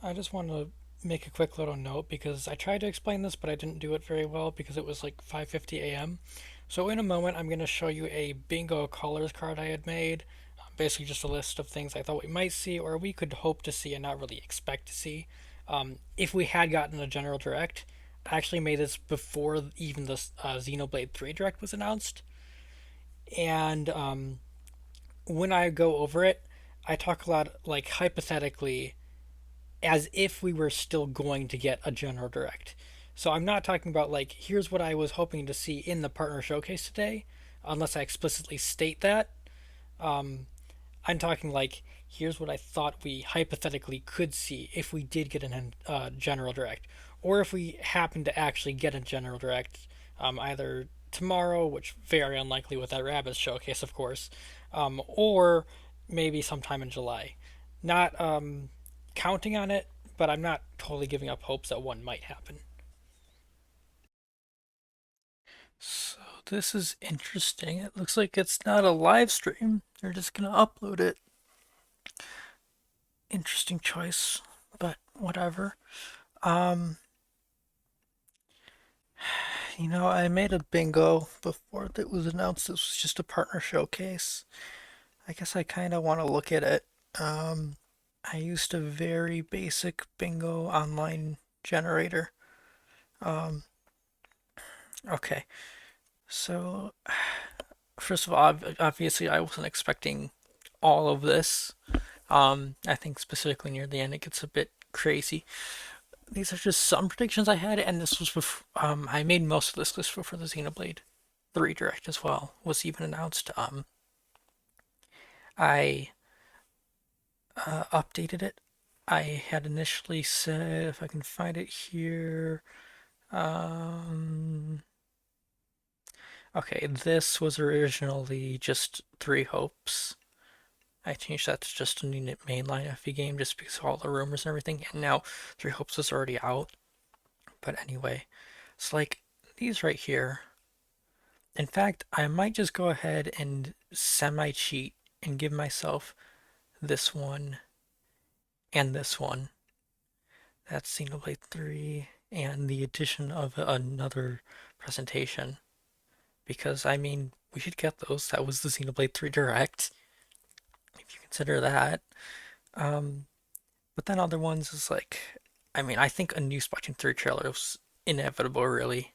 I just want to make a quick little note because I tried to explain this, but I didn't do it very well because it was like 5:50 a.m. So in a moment, I'm going to show you a bingo colors card I had made. Basically, just a list of things I thought we might see or we could hope to see and not really expect to see. If we had gotten a general direct, I actually made this before even the Xenoblade 3 direct was announced. And when I go over it, I talk a lot like hypothetically as if we were still going to get a general direct. So I'm not talking about like here's what I was hoping to see in the partner showcase today, unless I explicitly state that. Um, I'm talking like here's what I thought we hypothetically could see if we did get a general direct, or if we happen to actually get a general direct, either tomorrow, which very unlikely with that Rabbids showcase, of course, or maybe sometime in July. Not counting on it, but I'm not totally giving up hopes that one might happen. So this is interesting. It looks like it's not a live stream. They're just gonna upload it. Interesting choice, but whatever. Um, I made a bingo before it was announced this was just a partner showcase. I guess I kind of want to look at it. Um, I used a very basic bingo online generator. Um, okay, so first of all, obviously, I wasn't expecting all of this. I think specifically near the end, it gets a bit crazy. These are just some predictions I had, and this was before, I made most of this list before the Xenoblade 3 Direct as well was even announced. I updated it. I had initially said, if I can find it here, um, okay, this was originally just Three Hopes. I changed that to just a new mainline FE game just because of all the rumors and everything, and now Three Hopes is already out. But anyway, it's like these right here. In fact, I might just go ahead and semi-cheat and give myself this one and this one. That's Xenoblade 3 and the addition of another presentation. Because, I mean, we should get those. That was the Xenoblade 3 Direct, if you consider that. Um, but then other ones is like, I mean, I think a new Splatoon 3 trailer was inevitable, really.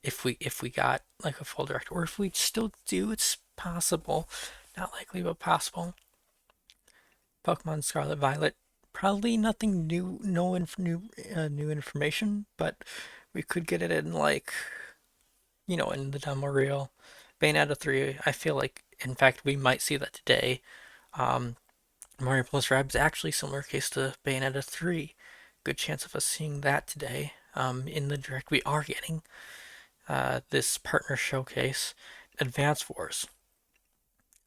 If we got like a full direct, or if we still do, it's possible. Not likely, but possible. Pokemon Scarlet Violet, probably nothing new, no new information, but we could get it in like in the demo reel. Bayonetta 3, I feel like in fact we might see that today. Um, Mario Plus Rabbids actually similar case to Bayonetta 3. Good chance of us seeing that today. In the direct we are getting this partner showcase, Advance Wars.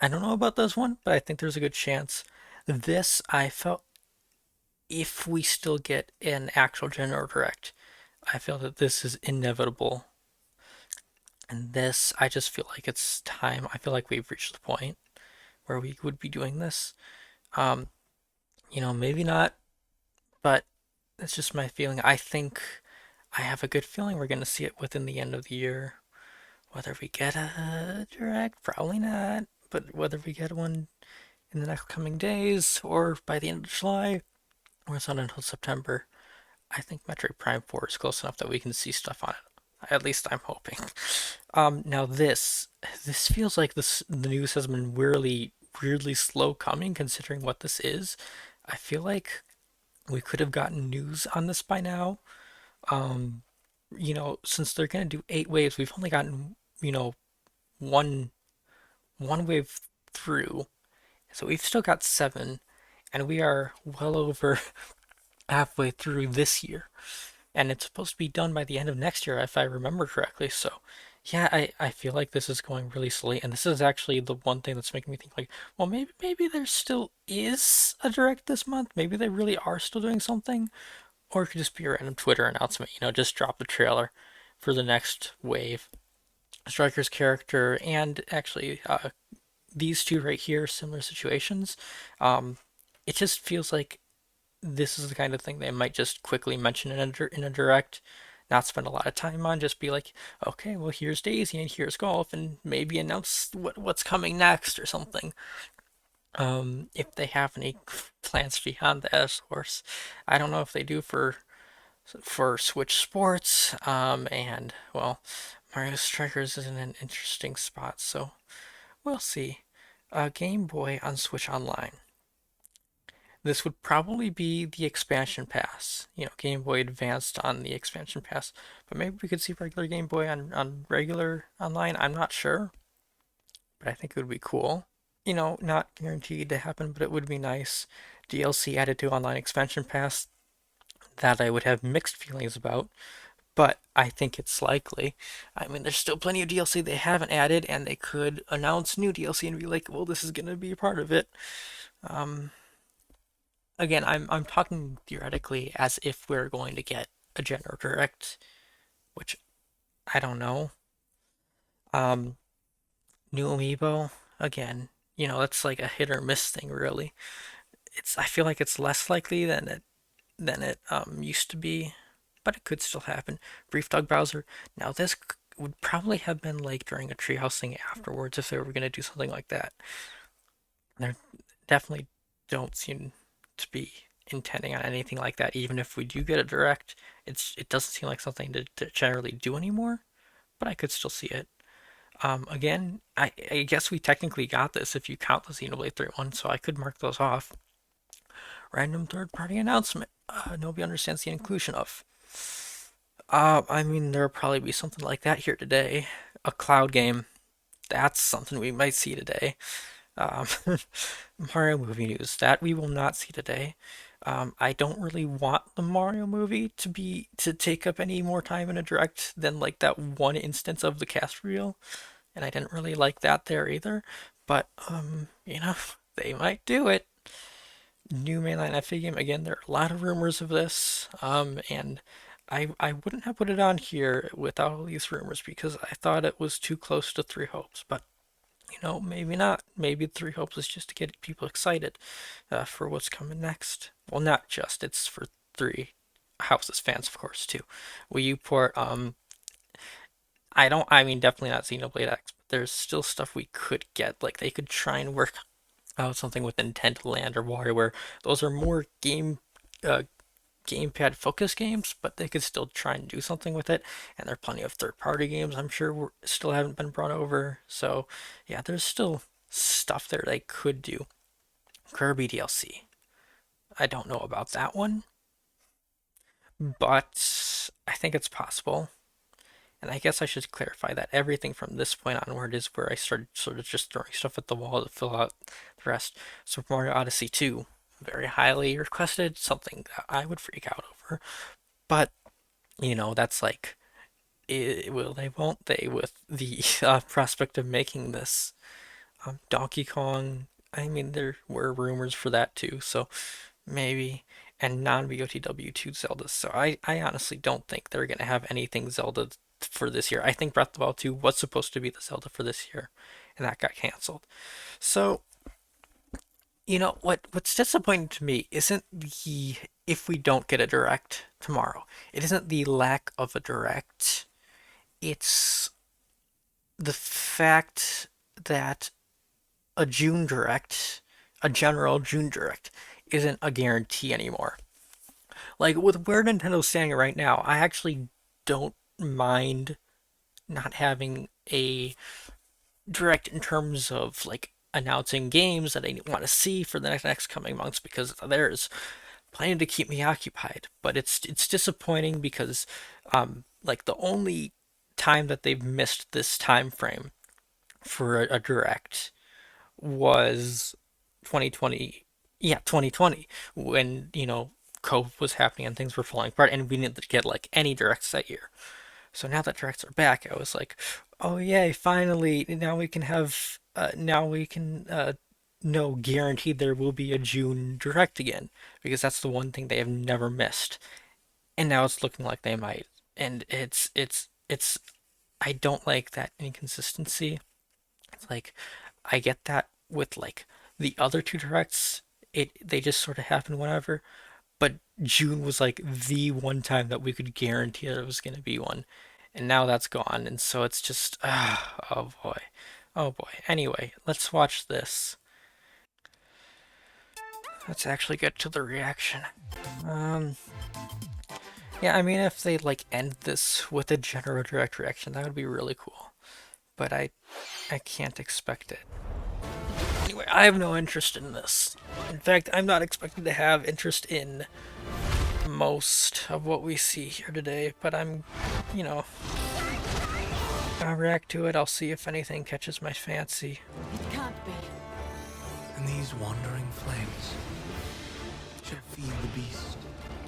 I don't know about this one, but I think there's a good chance. This I felt if we still get an actual general direct, I feel that this is inevitable. And this, I just feel like it's time. I feel like we've reached the point where we would be doing this. Um, maybe not, but it's just my feeling. I think I have a good feeling we're going to see it within the end of the year. Whether we get a direct, probably not. But whether we get one in the next coming days or by the end of July or it's not until September, I think Metroid Prime 4 is close enough that we can see stuff on it. At least I'm hoping. Now this feels like the news has been weirdly slow coming considering what this is. I feel like we could have gotten news on this by now. Um, since they're gonna do 8 waves, we've only gotten, one one wave through. So we've still got seven, and we are well over halfway through this year. And it's supposed to be done by the end of next year, if I remember correctly. So, yeah, I feel like this is going really slowly, and this is actually the one thing that's making me think like, well, maybe there still is a direct this month. Maybe they really are still doing something, or it could just be a random Twitter announcement. Just drop the trailer for the next wave. Striker's character, and actually, these two right here, similar situations. Um, it just feels like this is the kind of thing they might just quickly mention in a direct, not spend a lot of time on, just be like, okay, well, here's Daisy and here's Golf, and maybe announce what's coming next or something. If they have any plans beyond that, of course. I don't know if they do for Switch Sports, and well, Mario Strikers is in an interesting spot, so we'll see. Game Boy on Switch Online. This would probably be the expansion pass. You know, Game Boy Advanced on the expansion pass. But maybe we could see regular Game Boy on regular online. I'm not sure, but I think it would be cool. You know, not guaranteed to happen, but it would be nice. DLC added to online expansion pass that I would have mixed feelings about, but I think it's likely. I mean, there's still plenty of DLC they haven't added, and they could announce new DLC and be like, well, this is going to be a part of it. Um, Again, I'm talking theoretically as if we're going to get a General Direct, which I don't know. Um, New Amiibo, again, you know, that's like a hit or miss thing, really. I feel like it's less likely than it used to be, but it could still happen. Brief Dog Bowser. Now this would probably have been like during a treehouse thing afterwards if they were gonna do something like that. They definitely don't seem to be intending on anything like that. Even if we do get a direct, it doesn't seem like something to generally do anymore. But I could still see it. Again, I guess we technically got this if you count the Xenoblade 3 one, so I could mark those off. Random third-party announcement. Nobody understands the inclusion of. I mean, there'll probably be something like that here today. A cloud game. That's something we might see today. Um, Mario movie news. That we will not see today. I don't really want the Mario movie to take up any more time in a direct than like that one instance of the cast reel, and I didn't really like that there either. But you know, they might do it. New mainline FA game again. There are a lot of rumors of this, and I wouldn't have put it on here without all these rumors because I thought it was too close to Three Hopes, but you know, maybe not. Maybe Three Hopes is just to get people excited for what's coming next. Well, not just. It's for Three Houses fans, of course, too. Wii U port. I don't. I mean, definitely not Xenoblade X. But there's still stuff we could get. Like they could try and work out something with Nintendo Land or WarioWare. Those are more uh, gamepad focused games, but they could still try and do something with it. And there are plenty of third party games I'm sure still haven't been brought over. So yeah, there's still stuff there they could do. Kirby DLC. I don't know about that one, but I think it's possible. And I guess I should clarify that everything from this point onward is where I started sort of just throwing stuff at the wall to fill out the rest. Super Mario Odyssey 2, very highly requested, something that I would freak out over. But you know, that's like, will they, won't they, with the prospect of making this. Donkey Kong, I mean, there were rumors for that too, so maybe. And non BOTW 2 Zelda, so I honestly don't think they're going to have anything Zelda for this year. I think Breath of the Wild 2 was supposed to be the Zelda for this year, and that got canceled. So, you know, what's disappointing to me isn't the if we don't get a direct tomorrow. It isn't the lack of a direct. It's the fact that a June direct, a general June direct, isn't a guarantee anymore. Like with where Nintendo's standing right now, I actually don't mind not having a direct in terms of like announcing games that I want to see for the next coming months because there's plenty to keep me occupied. But it's disappointing because like the only time that they've missed this time frame for a direct was 2020. Yeah, 2020 when, you know, COVID was happening and things were falling apart and we didn't get like any directs that year. So now that directs are back, I was like, oh yay, finally, now we can know guaranteed there will be a June direct again because that's the one thing they have never missed. And now it's looking like they might. And it's I don't like that inconsistency. It's like I get that with like the other two directs, they just sort of happen whenever. but June was like the one time that we could guarantee there was going to be one. And now that's gone. And so it's just, oh boy. Oh boy. Anyway, let's watch this. Let's actually get to the reaction. Yeah, I mean, if they like end this with a general direct reaction, that would be really cool. But I can't expect it. Anyway, I have no interest in this. In fact, I'm not expected to have interest in most of what we see here today, but I'm, you know, I'll react to it. I'll see if anything catches my fancy. It can't be. And these wandering flames shall feed the beast.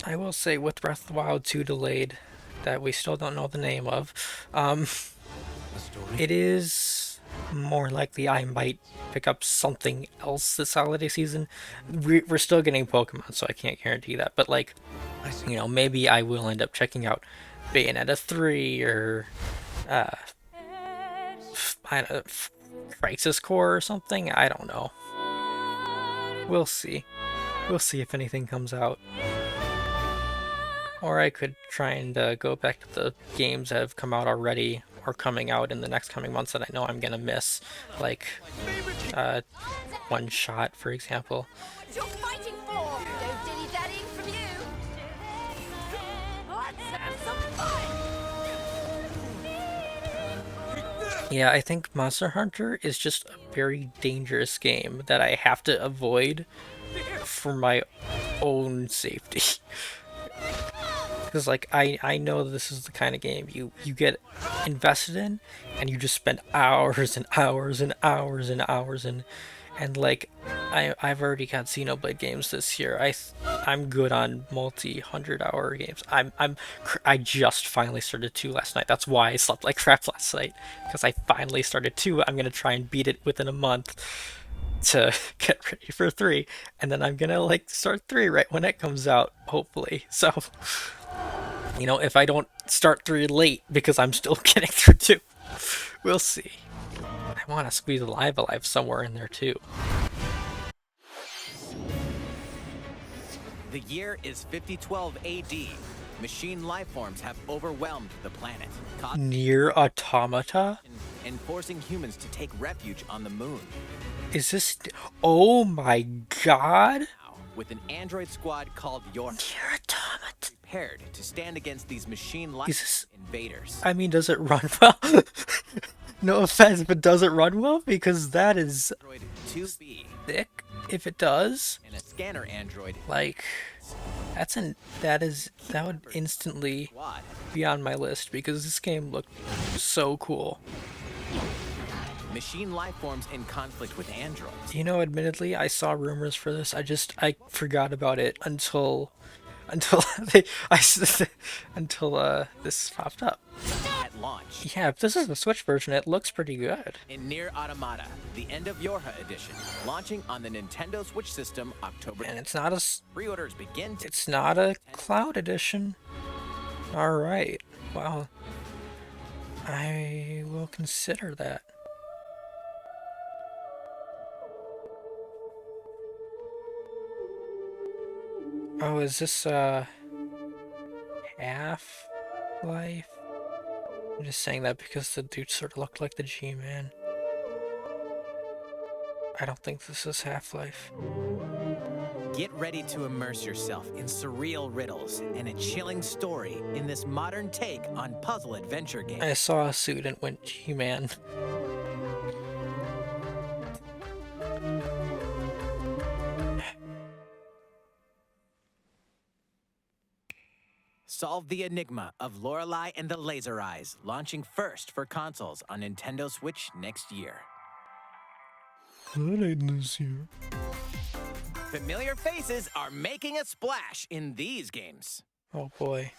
I will say, with Breath of the Wild 2 delayed, that we still don't know the name of, it is more likely I might pick up something else this holiday season. We're still getting Pokemon, so I can't guarantee that, but like, you know, maybe I will end up checking out Bayonetta 3 or Crisis Core or something. I don't know. We'll see. We'll see if anything comes out. Or I could try and go back to the games that have come out already or coming out in the next coming months that I know I'm gonna miss, like One Shot, for example. What you're fighting for? No dilly-dallying from you. Let's have some fun. Yeah, I think Monster Hunter is just a very dangerous game that I have to avoid for my own safety. Because like I know this is the kind of game you get invested in and you just spend hours and hours and hours and hours and like I've already got Xenoblade games this year. I'm good on multi-100-hour games. I just finally started 2 last night. That's why I slept like crap last night, because I finally started 2. I'm gonna try and beat it within a month to get ready for 3, and then I'm gonna like start 3 right when it comes out, hopefully. So, you know, if I don't start 3 late because I'm still getting through 2, we'll see. I want to squeeze Alive somewhere in there too. The year is 5012 AD. Machine life forms have overwhelmed the planet, Nier Automata? and forcing humans to take refuge on the moon. Is this? Oh my god! Now, with an android squad called Your Nier Automata. prepared to stand against these machine life invaders. I mean, does it run well? No offense, but does it run well? Because that is Android 2B thick. If it does, and a scanner android like, that would instantly squad. be on my list because this game looked so cool. Machine life forms in conflict with androids. You know, admittedly, I saw rumors for this. I forgot about it until this popped up. At launch. Yeah, if this is the Switch version, it looks pretty good. In Nier Automata, the End of Yorha edition, launching on the Nintendo Switch system October. And it's not Pre-orders begin to it's not a cloud edition. All right. Well, I will consider that. Oh, is this Half-Life? I'm just saying that because the dude sort of looked like the G-Man. I don't think this is Half-Life. Get ready to immerse yourself in surreal riddles and a chilling story in this modern take on puzzle adventure game. I saw a suit and went G-Man. Solve the enigma of Lorelei and the Laser Eyes, launching first for consoles on Nintendo Switch next year. That ain't this year. Familiar faces are making a splash in these games. Oh boy.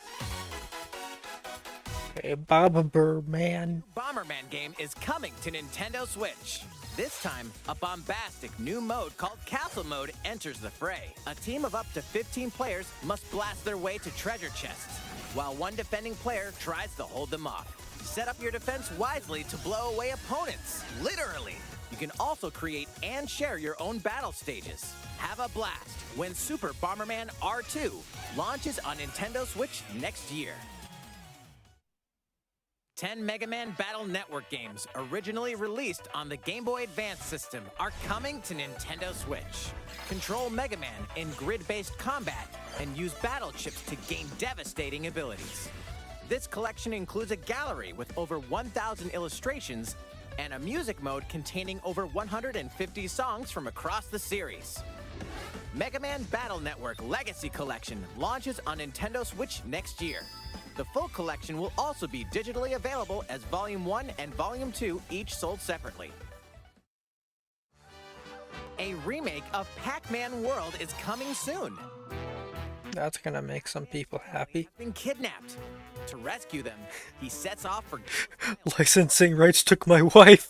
Okay, Bomberman. Bomberman game is coming to Nintendo Switch. This time, a bombastic new mode called Castle Mode enters the fray. A team of up to 15 players must blast their way to treasure chests, while one defending player tries to hold them off. Set up your defense wisely to blow away opponents, literally. You can also create and share your own battle stages. Have a blast when Super Bomberman R2 launches on Nintendo Switch next year. 10 Mega Man Battle Network games, originally released on the Game Boy Advance system, are coming to Nintendo Switch. Control Mega Man in grid-based combat and use battle chips to gain devastating abilities. This collection includes a gallery with over 1,000 illustrations and a music mode containing over 150 songs from across the series. Mega Man Battle Network Legacy Collection launches on Nintendo Switch next year. The full collection will also be digitally available as Volume 1 and Volume 2, each sold separately. A remake of Pac-Man World is coming soon. That's gonna make some people happy. Been kidnapped. To rescue them, he sets off for Licensing rights took my wife.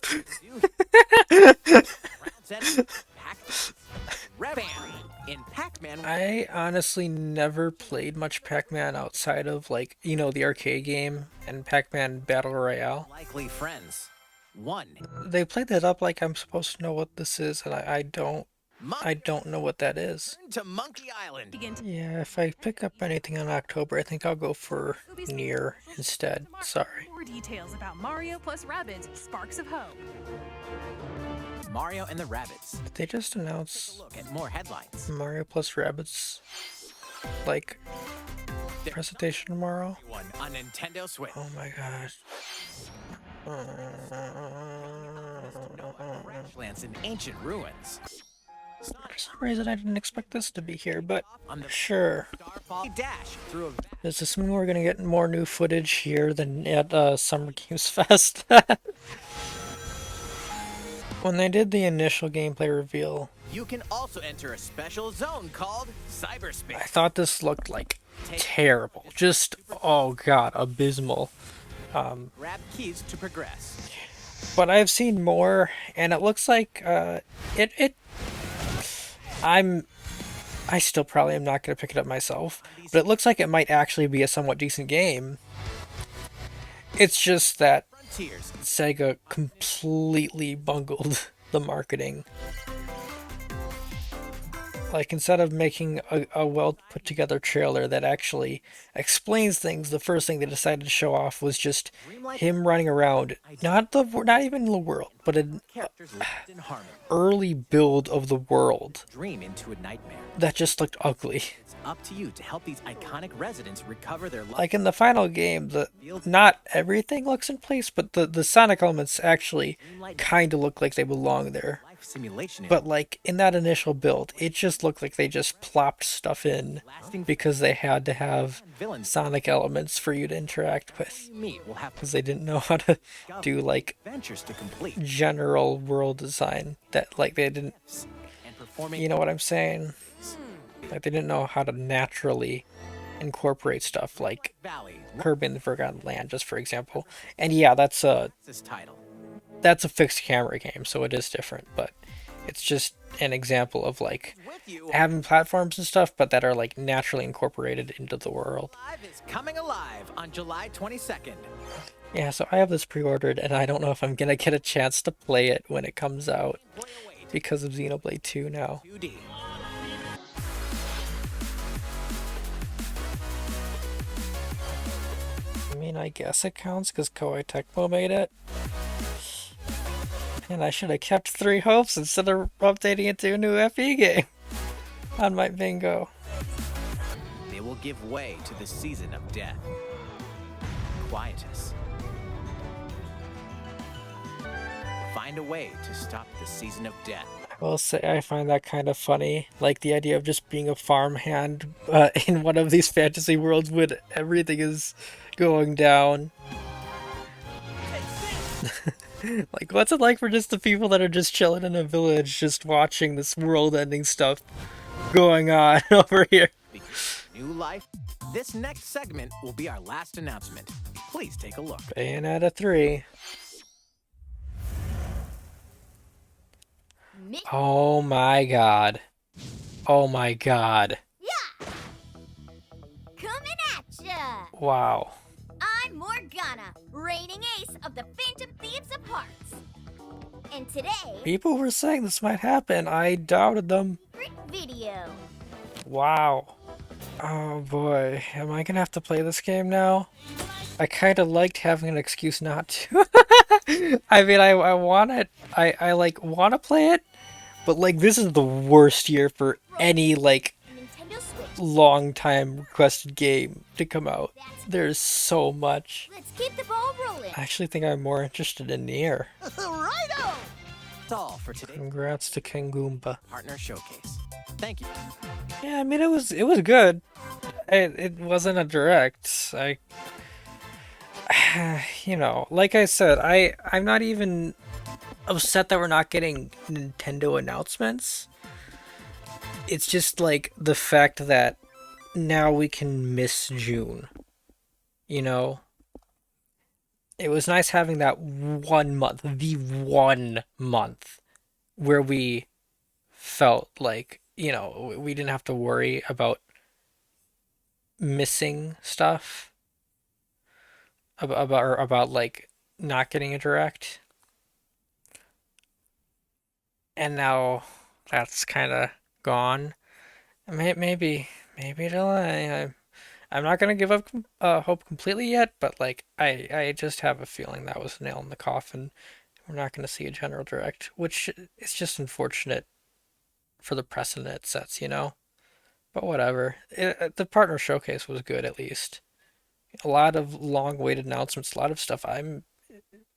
Pac-Man. In Pac-Man, I honestly never played much Pac-Man outside of, like, you know, the arcade game and Pac-Man Battle Royale. likely friends. 1. They played that up like I'm supposed to know what this is, and I don't know what that is. To Monkey Island. Yeah, if I pick up anything in October, I think I'll go for Nier instead. Sorry. More details about Mario plus Rabbids Sparks of Hope. Mario and the Rabbids. Did they just announce Look at more headlines. Mario plus Rabbids, like, presentation tomorrow? One on Nintendo Switch. Oh my gosh. Lands in ancient ruins. For some reason I didn't expect this to be here, but On the sure. Starfall dash through a Does this mean we're gonna get more new footage here than at Summer Games Fest? When they did the initial gameplay reveal, You can also enter a special zone called I cyberspace. thought this looked like terrible. Just, oh god, abysmal. Grab keys to progress. But I've seen more, and it looks like I still probably am not going to pick it up myself, but it looks like it might actually be a somewhat decent game. It's just that Frontiers. Sega completely bungled the marketing. Like, instead of making a well put together trailer that actually explains things, the first thing they decided to show off was just him running around, not even the world, but an Characters lived in harmony. early build of the world Dream into a nightmare. that just looked ugly. It's up to you to help these iconic residents recover their life. Like in the final game, not everything looks in place, but the Sonic elements actually kind of look like they belong there. Life simulation. But like in that initial build, it just looked like they just plopped stuff in because they had to have villains Sonic elements for you to interact with, you meet will have because they didn't know how to do like adventures to complete. general world design. That, like, they didn't, And performing you know what I'm saying? Like, they didn't know how to naturally incorporate stuff like Valley. Kirby and the Forgotten Land, just for example. And yeah, that's a This title. fixed camera game, so it is different, but it's just an example of like With you. having platforms and stuff, but that are like naturally incorporated into the world. Live is coming alive on July 22nd. Yeah, so I have this pre-ordered, and I don't know if I'm gonna get a chance to play it when it comes out Boy await. because of Xenoblade 2 now. 2D. I mean, I guess it counts because Koei Tecmo made it. And I should have kept 3 hopes instead of updating it to a new FE game on my bingo. They will give way to the season of death. Quietus. Find a way to stop the season of death. I will say I find that kind of funny, like the idea of just being a farmhand in one of these fantasy worlds when everything is going down. Like, what's it like for just the people that are just chilling in a village, just watching this world-ending stuff going on over here? Because new life. This next segment will be our last announcement. Please take a look. Bayonetta 3. Mi- Oh my god. Oh my god. Coming at ya! Wow. I'm Morgana, reigning ace of the Phantom Thieves of Hearts. And today, People were saying this might happen. I doubted them. secret video. Wow. Oh boy, am I gonna have to play this game now? I kind of liked having an excuse not to. I mean, I want it. I like want to play it, but like this is the worst year for any like Nintendo Switch. long time requested game to come out. There's so much. Let's keep the ball rolling. I actually think I'm more interested in Nier. Righto! That's all for today's Congrats to King Goomba. partner showcase. Thank you. Yeah, I mean it was good. It wasn't a direct. You know, like I said, I'm not even upset that we're not getting Nintendo announcements. It's just like the fact that now we can miss June. You know? It was nice having that 1 month, the 1 month, where we felt like, you know, we didn't have to worry about missing stuff about like not getting a direct. And now that's kind of gone. Maybe I'm not gonna give up hope completely yet, but like I just have a feeling that was a nail in the coffin. We're not gonna see a general direct, which is just unfortunate for the precedent it sets, you know. But whatever. The partner showcase was good at least. A lot of long-awaited announcements, a lot of stuff I'm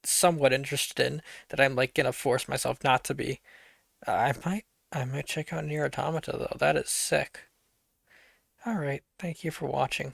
somewhat interested in that I'm like gonna force myself not to be. I might check out Nier Automata though. That is sick. All right, thank you for watching.